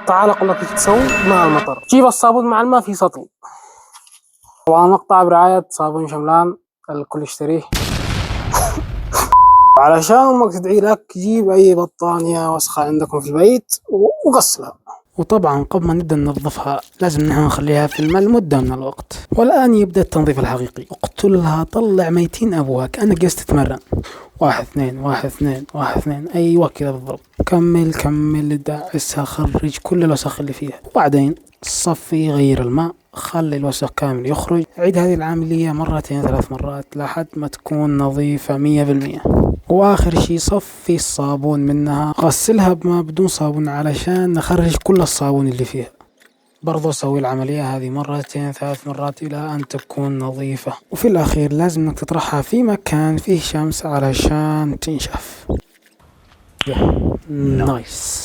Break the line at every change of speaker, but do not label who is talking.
تعال أقول لك إيش تسوي مع المطر. تجيب الصابون مع الماء في سطل. طبعا مقطع برعاية صابون شملان الكل يشتريه. علشان أمك تدعي لك جيب أي بطانية وسخة عندكم في البيت وغسلها. وطبعا قبل ما نبدأ ننظفها لازم نخليها في الماء لمدة من الوقت. والآن يبدأ التنظيف الحقيقي. اقتلها، طلع ميتين أبوها كأنك جالس تتمرن. 1 2 1 2 1 2. أيوة كذا بالضبط. كمل دعسها، خرج كل الوسخ اللي فيها، وبعدين صفي، غير الماء، خلي الوسخ كامل يخرج. عيد هذه العملية 2 3 مرات لحد ما تكون نظيفة 100%. واخر شي صفي الصابون منها، غسلها بماء بدون صابون علشان نخرج كل الصابون اللي فيها. برضو سوي العملية هذه 2 3 مرات إلى أن تكون نظيفة. وفي الأخير لازم انك تطرحها في مكان فيه شمس علشان تنشف. نايس.